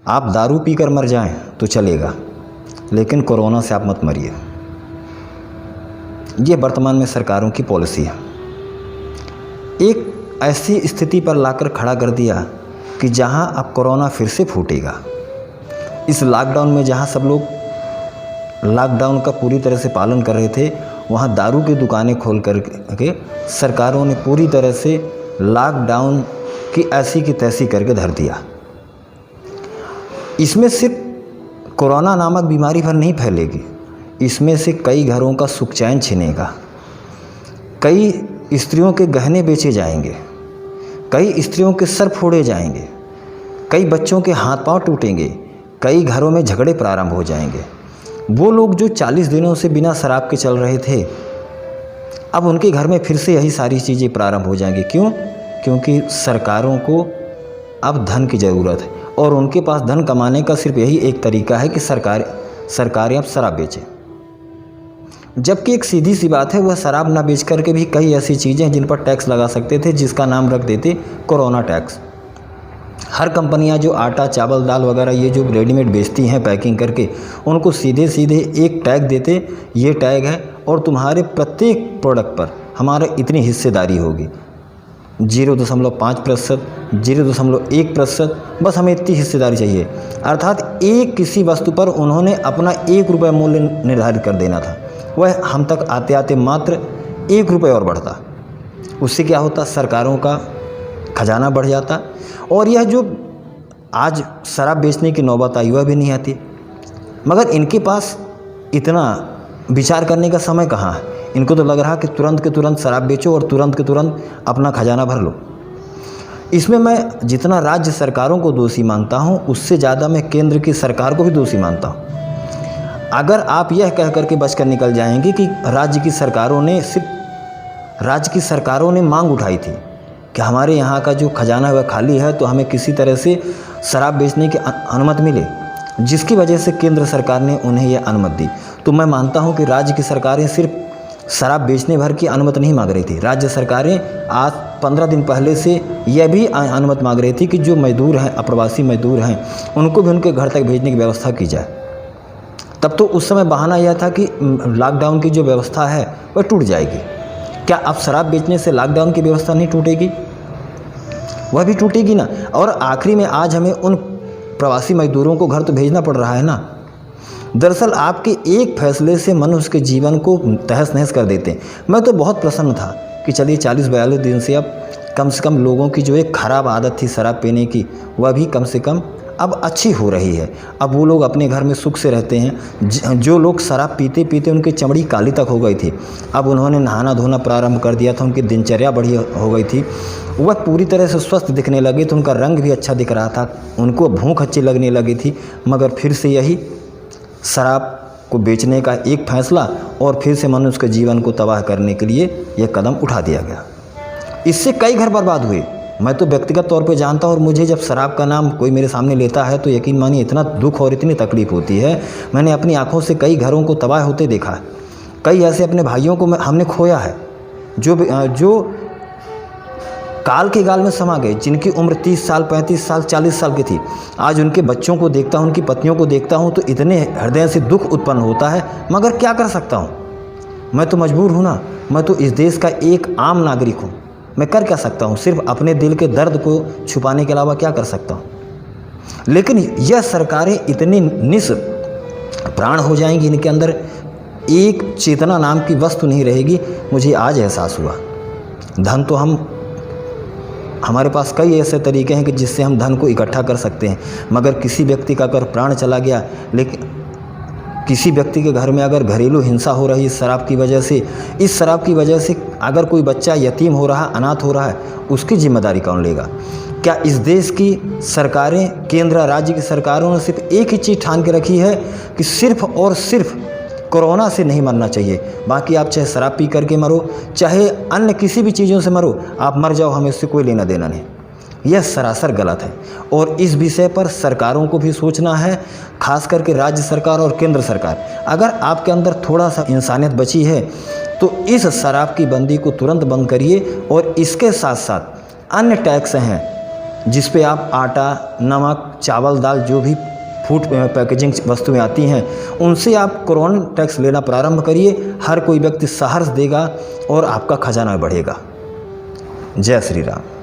आप दारू पीकर मर जाएं तो चलेगा, लेकिन कोरोना से आप मत मरिए। ये वर्तमान में सरकारों की पॉलिसी है। एक ऐसी स्थिति पर लाकर खड़ा कर दिया कि जहां अब कोरोना फिर से फूटेगा। इस लॉकडाउन में जहां सब लोग लॉकडाउन का पूरी तरह से पालन कर रहे थे, वहां दारू की दुकानें खोल करके सरकारों ने पूरी तरह से लॉकडाउन की ऐसी की तैसी करके धर दिया। इसमें सिर्फ कोरोना नामक बीमारी भर नहीं फैलेगी, इसमें से कई घरों का सुख चैन छिनेगा, कई स्त्रियों के गहने बेचे जाएंगे, कई स्त्रियों के सर फोड़े जाएंगे, कई बच्चों के हाथ पांव टूटेंगे, कई घरों में झगड़े प्रारंभ हो जाएंगे। वो लोग जो 40 दिनों से बिना शराब के चल रहे थे, अब उनके घर में फिर से यही सारी चीज़ें प्रारंभ हो जाएंगी। क्यों? क्योंकि सरकारों को अब धन की ज़रूरत है और उनके पास धन कमाने का सिर्फ यही एक तरीका है कि सरकारें अब शराब बेचें। जबकि एक सीधी सी बात है, वह शराब ना बेच करके भी कई ऐसी चीज़ें हैं जिन पर टैक्स लगा सकते थे, जिसका नाम रख देते कोरोना टैक्स। हर कंपनियां जो आटा चावल दाल वगैरह ये जो रेडीमेड बेचती हैं पैकिंग करके, उनको सीधे सीधे एक टैग देते, ये टैग है और तुम्हारे प्रत्येक प्रोडक्ट पर हमारा इतनी हिस्सेदारी होगी, 0.5%, 0.1%, बस हमें इतनी हिस्सेदारी चाहिए। अर्थात एक किसी वस्तु पर उन्होंने अपना 1 रुपये मूल्य निर्धारित कर देना था। वह हम तक आते आते मात्र 1 रुपये और बढ़ता। उससे क्या होता? सरकारों का खजाना बढ़ जाता। और यह जो आज शराब बेचने की नौबत आई, वह भी नहीं आती। मगर इनके पास इतना विचार करने का समय कहाँ है? इनको तो लग रहा कि तुरंत के तुरंत शराब बेचो और तुरंत के तुरंत अपना खजाना भर लो। इसमें मैं जितना राज्य सरकारों को दोषी मानता हूँ, उससे ज़्यादा मैं केंद्र की सरकार को भी दोषी मानता हूँ। अगर आप यह कह करके बचकर निकल जाएंगे कि राज्य की सरकारों ने मांग उठाई थी कि हमारे यहाँ का जो खजाना है वह खाली है, तो हमें किसी तरह से शराब बेचने की अनुमति मिले, जिसकी वजह से केंद्र सरकार ने उन्हें यह अनुमति दी, तो मैं मानता हूँ कि राज्य की सरकारें सिर्फ शराब बेचने भर की अनुमति नहीं मांग रही थी। राज्य सरकारें आज 15 दिन पहले से यह भी अनुमति मांग रही थी कि जो मजदूर हैं, अप्रवासी मजदूर हैं, उनको भी उनके घर तक भेजने की व्यवस्था की जाए। तब तो उस समय बहाना यह था कि लॉकडाउन की जो व्यवस्था है वह टूट जाएगी। क्या अब शराब बेचने से लॉकडाउन की व्यवस्था नहीं टूटेगी? वह भी टूटेगी ना। और आखिरी में आज हमें उन प्रवासी मजदूरों को घर तो भेजना पड़ रहा है ना। दरअसल आपके एक फैसले से मनुष्य के जीवन को तहस नहस कर देते हैं। मैं तो बहुत प्रसन्न था कि चलिए 40-42 दिन से कम से कम लोगों की जो एक ख़राब आदत थी शराब पीने की, वह भी कम से कम अब अच्छी हो रही है। अब वो लोग अपने घर में सुख से रहते हैं। जो लोग शराब पीते पीते उनकी चमड़ी काली तक हो गई थी, अब उन्होंने नहाना धोना प्रारंभ कर दिया था, उनकी दिनचर्या बढ़िया हो गई थी, वह पूरी तरह से स्वस्थ दिखने लगे, तो उनका रंग भी अच्छा दिख रहा था, उनको भूख अच्छी लगने लगी थी। मगर फिर से यही शराब को बेचने का एक फैसला और फिर से मनुष्य के जीवन को तबाह करने के लिए यह कदम उठा दिया गया। इससे कई घर बर्बाद हुए। मैं तो व्यक्तिगत तौर पे जानता हूँ, और मुझे जब शराब का नाम कोई मेरे सामने लेता है तो यकीन मानिए इतना दुख और इतनी तकलीफ़ होती है। मैंने अपनी आंखों से कई घरों को तबाह होते देखा है। कई ऐसे अपने भाइयों को हमने खोया है जो काल के गाल में समा गए, जिनकी उम्र 30 साल 35 साल 40 साल की थी। आज उनके बच्चों को देखता हूँ, उनकी पत्नियों को देखता हूँ तो इतने हृदय से दुख उत्पन्न होता है। मगर क्या कर सकता हूँ? मैं तो मजबूर हूँ ना। मैं तो इस देश का एक आम नागरिक हूँ। मैं कर क्या सकता हूँ? सिर्फ अपने दिल के दर्द को छुपाने के अलावा क्या कर सकता हूँ? लेकिन यह सरकारें इतनी प्राण हो जाएंगी, इनके अंदर एक चेतना नाम की वस्तु नहीं रहेगी। मुझे आज एहसास हुआ। धन तो हमारे पास कई ऐसे तरीके हैं कि जिससे हम धन को इकट्ठा कर सकते हैं, मगर किसी व्यक्ति का अगर प्राण चला गया, लेकिन किसी व्यक्ति के घर में अगर घरेलू हिंसा हो रही है इस शराब की वजह से अगर कोई बच्चा यतीम हो रहा है, अनाथ हो रहा है, उसकी जिम्मेदारी कौन लेगा? क्या इस देश की सरकारें, केंद्र राज्य की सरकारों ने सिर्फ एक ही चीज़ ठान के रखी है कि सिर्फ और सिर्फ कोरोना से नहीं मरना चाहिए, बाकी आप चाहे शराब पी करके मरो, चाहे अन्य किसी भी चीज़ों से मरो, आप मर जाओ, हमें इससे कोई लेना देना नहीं। यह सरासर गलत है और इस विषय पर सरकारों को भी सोचना है, खास करके राज्य सरकार और केंद्र सरकार। अगर आपके अंदर थोड़ा सा इंसानियत बची है तो इस शराब की बंदी को तुरंत बंद करिए और इसके साथ साथ अन्य टैक्स हैं जिस पे आप आटा, नमक, चावल, दाल, जो भी फूड पैकेजिंग वस्तुएं आती हैं, उनसे आप कॉर्पोरेट टैक्स लेना प्रारंभ करिए। हर कोई व्यक्ति साहस देगा और आपका खजाना बढ़ेगा। जय श्री राम।